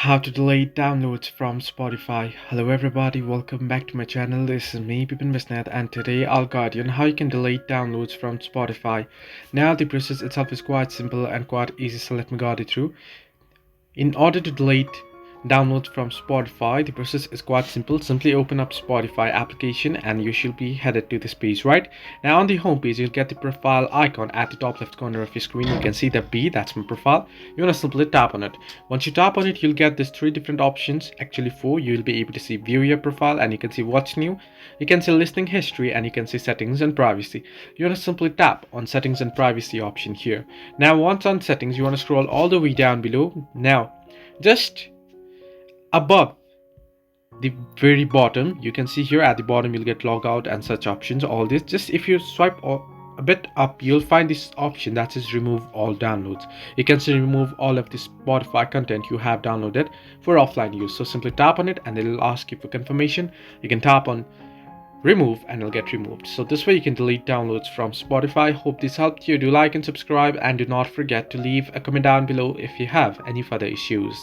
How to delete downloads from Spotify. Hello everybody, welcome back to my channel. This is me Bipin Visnath, and today I'll guide you on how you can delete downloads from Spotify. Now the process itself is quite simple and quite easy, so let me guide you through. In order to delete downloads from Spotify, the process is quite simple. Simply open up Spotify application and you should be headed to this page. Right now on the home page, you'll get the profile icon at the top left corner of your screen. You can see the B, that's my profile. You want to simply tap on it. Once you tap on it, you'll get these three different options, actually four. You'll be able to see view your profile, and you can see what's new, you can see listening history, and you can see settings and privacy. You want to simply tap on settings and privacy option here. Now once on settings, you want to scroll all the way down below. Now just above the very bottom, you can see here at the bottom you'll get logout and such options. All this, just if you swipe a bit up, you'll find this option that says remove all downloads. You can see remove all of the Spotify content you have downloaded for offline use. So simply tap on it and it'll ask you for confirmation. You can tap on remove and it'll get removed. So this way you can delete downloads from Spotify. Hope this helped you. Do like and subscribe, and do not forget to leave a comment down below if you have any further issues.